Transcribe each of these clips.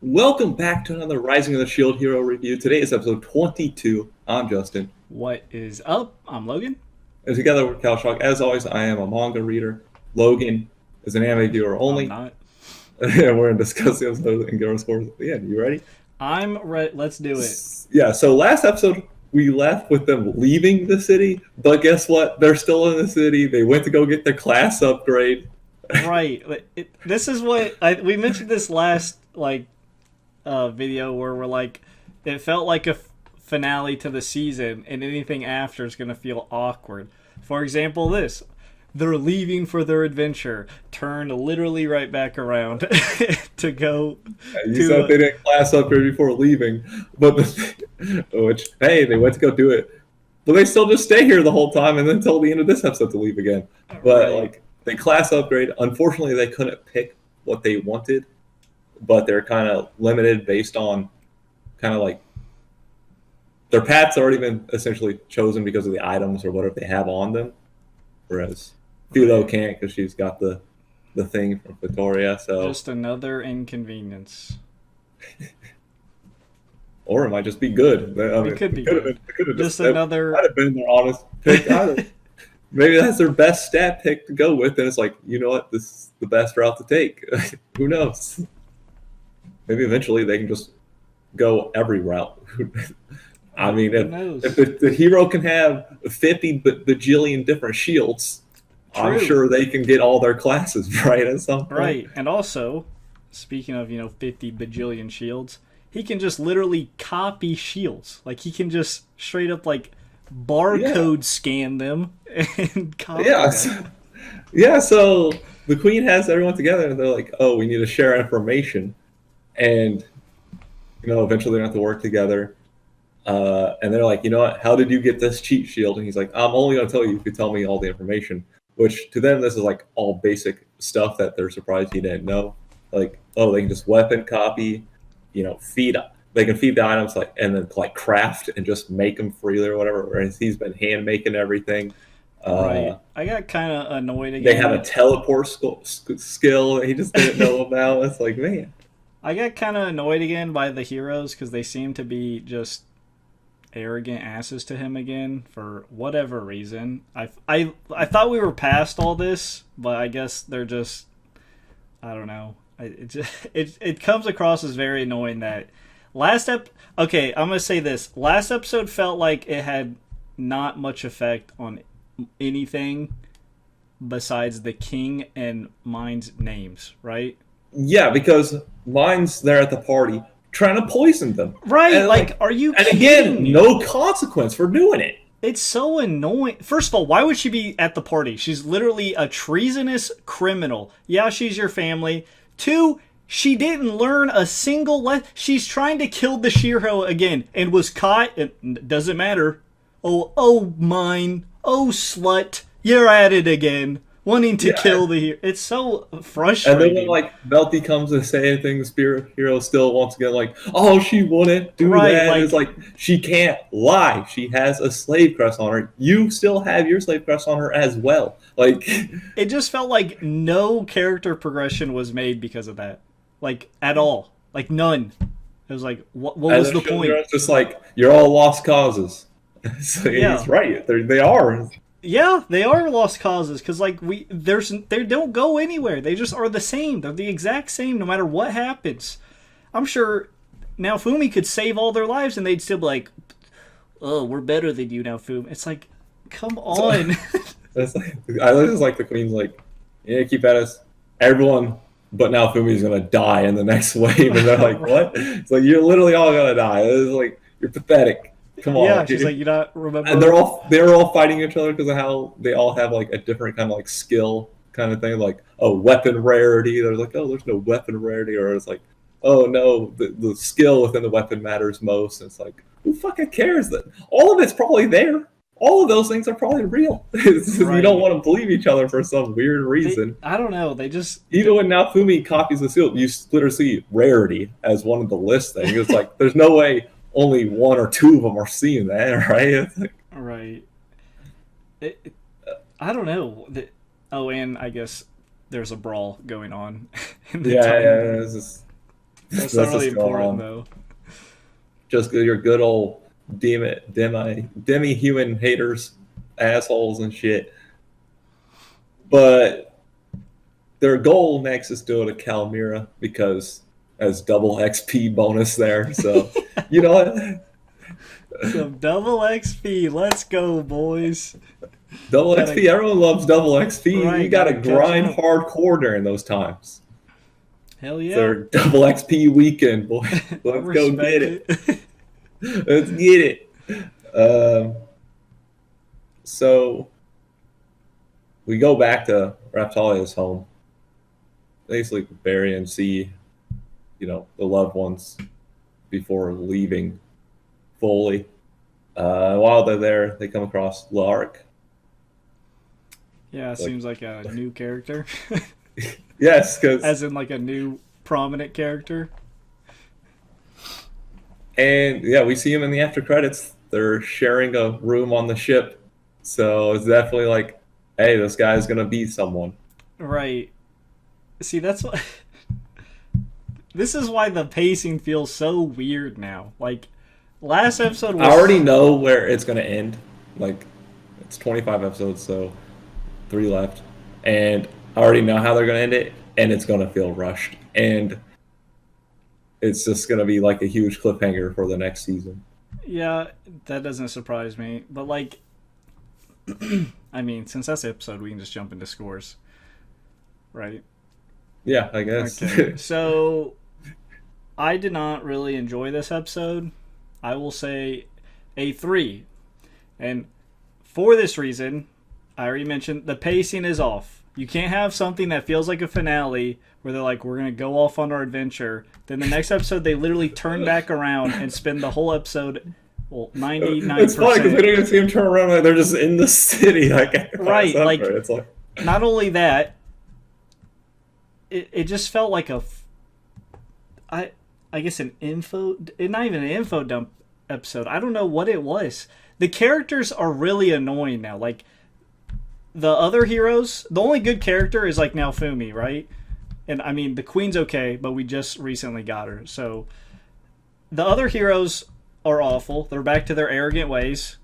Welcome back to another Rising of the Shield Hero review. Today is episode 22. I'm Justin. What is up? I'm Logan. And together with Kalshock, as always, I am a manga reader. Logan is an anime viewer I'm only. not. And we're going to discuss the episode and get our scores at the end. You ready? I'm ready. Let's do it. Yeah, so last episode, we left with them leaving the city. But guess what? They're still in the city. They went to go get their class upgrade. Right. This is what we mentioned this last video where we're like, it felt like a finale to the season, and anything after is gonna feel awkward. For example, they're leaving for their adventure, turned literally right back around to go. You said they didn't class upgrade before leaving, but which hey, they went to go do it, but they still just stay here the whole time, and then until the end of this episode to leave again. But Right. they class upgrade. Unfortunately, they couldn't pick what they wanted, but they're kind of limited based on kind of like their path's already been essentially chosen because of the items or whatever they have on them, whereas Philo can't because she's got the thing from Victoria. So Just another inconvenience. or it might just be good. I mean, It could be could have good. been, could have Just that another. might have been their honest pick. Maybe that's their best stat pick to go with, and it's like, you know what, this is the best route to take. Who knows? Maybe eventually they can just go every route. I mean, Who knows? if the hero can have 50 bajillion different shields, I'm True. sure they can get all their classes right at some point. Right, and also, speaking of 50 bajillion shields, he can just literally copy shields. Like he can just straight up barcode scan them and copy Yeah. them. Yeah, so the queen has everyone together, and they're like, "Oh, we need to share information," and eventually they have to work together. And they're like, "You know what? How did you get this cheat shield?" And he's like, "I'm only gonna tell you if you tell me all the information." Which to them, this is like all basic stuff that they're surprised he didn't know. Like, oh, they can just weapon copy, feed. They can feed the items and then craft and just make them freely or whatever. Whereas he's been hand making everything. Right. I got kind of annoyed They again. have a teleport skill that he just didn't know about. It's like, man. I got kind of annoyed again by the heroes because they seem to be just arrogant asses to him again for whatever reason. I thought we were past all this, but I guess they're just, I don't know. It comes across as very annoying that okay, I'm gonna say this. Last episode felt like it had not much effect on anything besides the king and mine's names, right? Yeah, because mine's there at the party trying to poison them. Right, And, are you and kidding again, me? no consequence for doing it. It's so annoying. First of all, why would she be at the party? She's literally a treasonous criminal. Yeah, she's your family. Two, she didn't learn a single lesson. She's trying to kill the Shiro again and was caught. It doesn't matter. Oh, mine. Oh, slut. You're at it again. Wanting to kill the hero. It's so frustrating. And then when Melty comes to say anything, the spirit hero still once again oh, she wouldn't do that. It's like she can't lie. She has a slave crest on her. You still have your slave crest on her as well. It just felt like no character progression was made because of that. At all. None. It was like, what was the point? It's just you're all lost causes. So Yeah. He's right. They are. Yeah, they are lost causes because they don't go anywhere. They just are the same. They're the exact same no matter what happens. I'm sure now Fumi could save all their lives and they'd still be like, "Oh, we're better than you now, Fumi." It's like, come on. I just like the queen's yeah, keep at us, everyone. But now Fumi's gonna die in the next wave, and they're like, "What?" It's like you're literally all gonna die. It's like you're pathetic. Come on. Yeah, she's like, you not remember? And they're all fighting each other because of how they all have a different kind of skill kind of thing, weapon rarity. They're like, oh, there's no weapon rarity, or it's like, oh no, the skill within the weapon matters most. And it's like, who fucking cares? That all of it's probably there. All of those things are probably real. It's just, Right. You don't want to believe each other for some weird reason. I don't know. They just Even when now Fumi copies the seal, you literally see rarity as one of the list things. It's like there's no way only one or two of them are seeing that, right? It's like, right. I don't know. Oh, and I guess there's a brawl going on. In the yeah, time. yeah. It's just, That's not That's really just going important on. though. Just your good old demi human haters, assholes and shit. But their goal next is to go to Calmira because as double XP bonus there. So you know what? Some double XP. Let's go, boys. Double Gotta- XP. Everyone loves double XP. Right, We got to gotta catch grind up. hardcore during those times. Hell yeah. Their double XP weekend, boy. I Let's go respect get it. Let's get it. So we go back to Raptalia's home. Basically, bury and see, the loved ones before leaving fully. While they're there, they come across Lark. Yeah, seems like a new character. Yes, because As in like a new prominent character. and yeah, we see him in the after credits. They're sharing a room on the ship, so it's definitely like, hey, this guy's gonna be someone. Right. See, that's what. This is why the pacing feels so weird now. Like, last episode was. I already know where it's gonna end. Like, it's 25 episodes, so 3 left, and I already know how they're gonna end it, and it's gonna feel rushed, and it's just gonna be like a huge cliffhanger for the next season. Yeah, that doesn't surprise me. But, like. I mean, since that's the episode, we can just jump into scores. Right? Yeah, I guess. Okay. So, I did not really enjoy this episode. I will say a 3. And for this reason, I already mentioned the pacing is off. You can't have something that feels like a finale where they're like, we're going to go off on our adventure. Then the next episode, they literally turn back around and spend the whole episode, 99%. It's funny because we don't even see them turn around. Like they're just in the city. Right, like, it's like not only that, it just felt like I guess an info, not even an info dump episode. I don't know what it was. The characters are really annoying now. Like, the other heroes, the only good character is like Naofumi, right? And I mean, the queen's okay, but we just recently got her. So the other heroes are awful. They're back to their arrogant ways,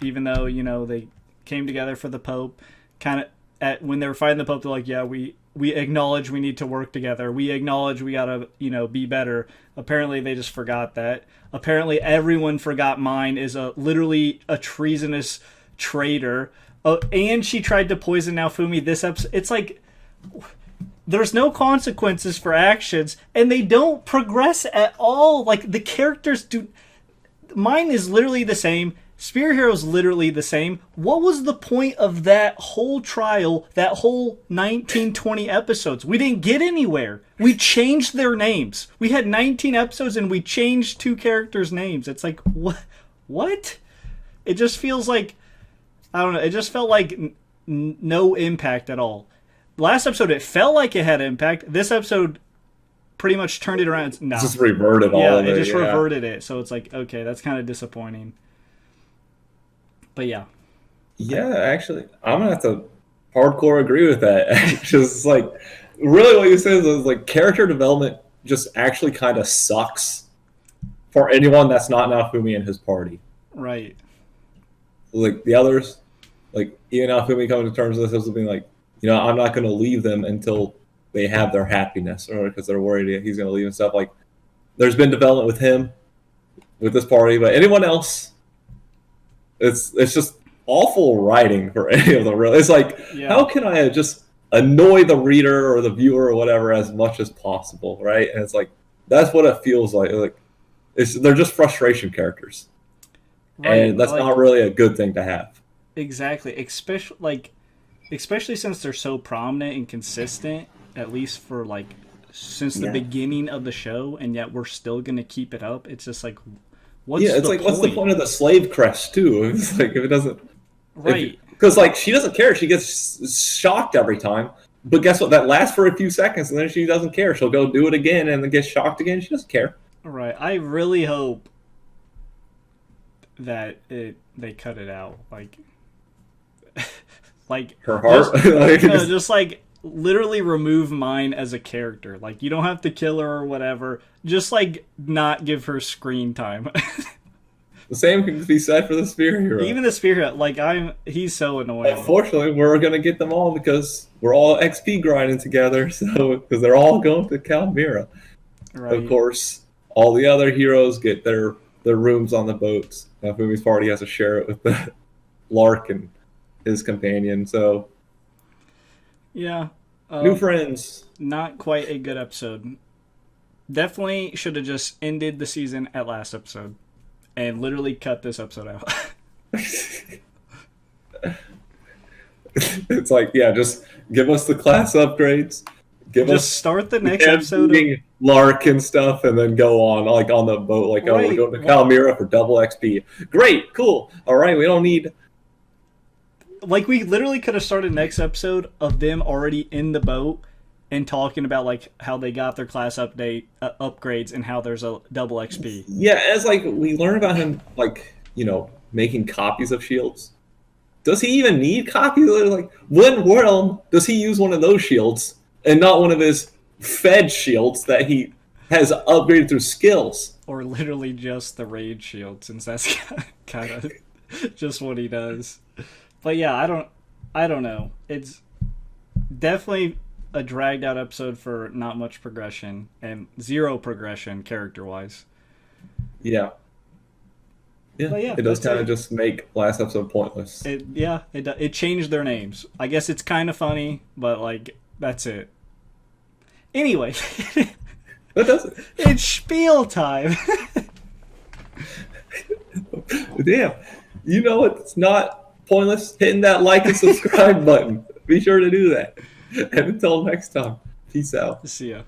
even though, they came together for the Pope. Kind of when they were fighting the Pope, they're like, yeah, we acknowledge we need to work together. We acknowledge we gotta, be better. Apparently, they just forgot that. Apparently, everyone forgot mine is literally a treasonous traitor. And she tried to poison Naofumi this episode. It's like, there's no consequences for actions, and they don't progress at all. Like, the characters do. Mine is literally the same. Spear Hero's literally the same. What was the point of that whole trial, that whole 19-20 episodes? We didn't get anywhere. We changed their names. We had 19 episodes and we changed 2 characters' names. It's like, what? It just feels like, I don't know, it just felt like no impact at all. Last episode, it felt like it had impact. This episode pretty much turned it around. No. just reverted all Yeah, of it. it just reverted it. So it's like, okay, that's kind of disappointing. But yeah. Yeah, actually, I'm gonna have to hardcore agree with that. Just like, really, what you said is like character development just actually kind of sucks for anyone that's not Naofumi and his party. Right. Like the others, like even Naofumi coming to terms with this as being like, I'm not going to leave them until they have their happiness, or because they're worried he's going to leave and stuff. Like, there's been development with him, with this party, but anyone else, it's just awful writing for any of them. Really, it's like, how can I just annoy the reader or the viewer or whatever as much as possible, right? And it's like that's what it feels like. Like, they're just frustration characters, Right. and that's not really a good thing to have. Exactly. Especially since they're so prominent and consistent, at least for like since the beginning of the show, and yet we're still gonna keep it up. It's just like, what's the point of the slave crest too? It's like if it doesn't, right? Because like she doesn't care. She gets shocked every time. But guess what? That lasts for a few seconds, and then she doesn't care. She'll go do it again, and then get shocked again. She doesn't care. Right. I really hope that they cut it out. Like her heart. just literally remove mine as a character. Like, you don't have to kill her or whatever. Just like not give her screen time. The same can be said for the Spear Hero. Even the Spear, like he's so annoying. Unfortunately, we're gonna get them all because we're all XP grinding together. So because they're all going to Calmira. Right. Of course, all the other heroes get their rooms on the boats. Fumi's party has to share it with the Lark and his companion. So yeah, new friends. Not quite a good episode. Definitely should have just ended the season at last episode. And literally cut this episode out. It's like, yeah, just give us the class upgrades. Start the next episode. Lark and stuff, and then go on, like, on the boat. Like, right. Oh, we're going to Calmira for double XP. Great, cool. All right, we don't need... Like, we literally could have started next episode of them already in the boat and talking about like how they got their class upgrades and how there's a double XP. Yeah, as like we learn about him, like, you know, making copies of shields. Does he even need copies? Like, when realm does he use one of those shields and not one of his fed shields that he has upgraded through skills? Or literally just the raid shield, since that's kind of just what he does. But yeah, I don't know. It's definitely a dragged out episode for not much progression and zero progression character wise. Yeah. Yeah, it does kind of just make last episode pointless. It changed their names. I guess it's kind of funny, but like that's it. Anyway, that does it. It's spiel time. Damn, you know it's not pointless? Hitting that like and subscribe button. Be sure to do that. And until next time, peace out. See ya.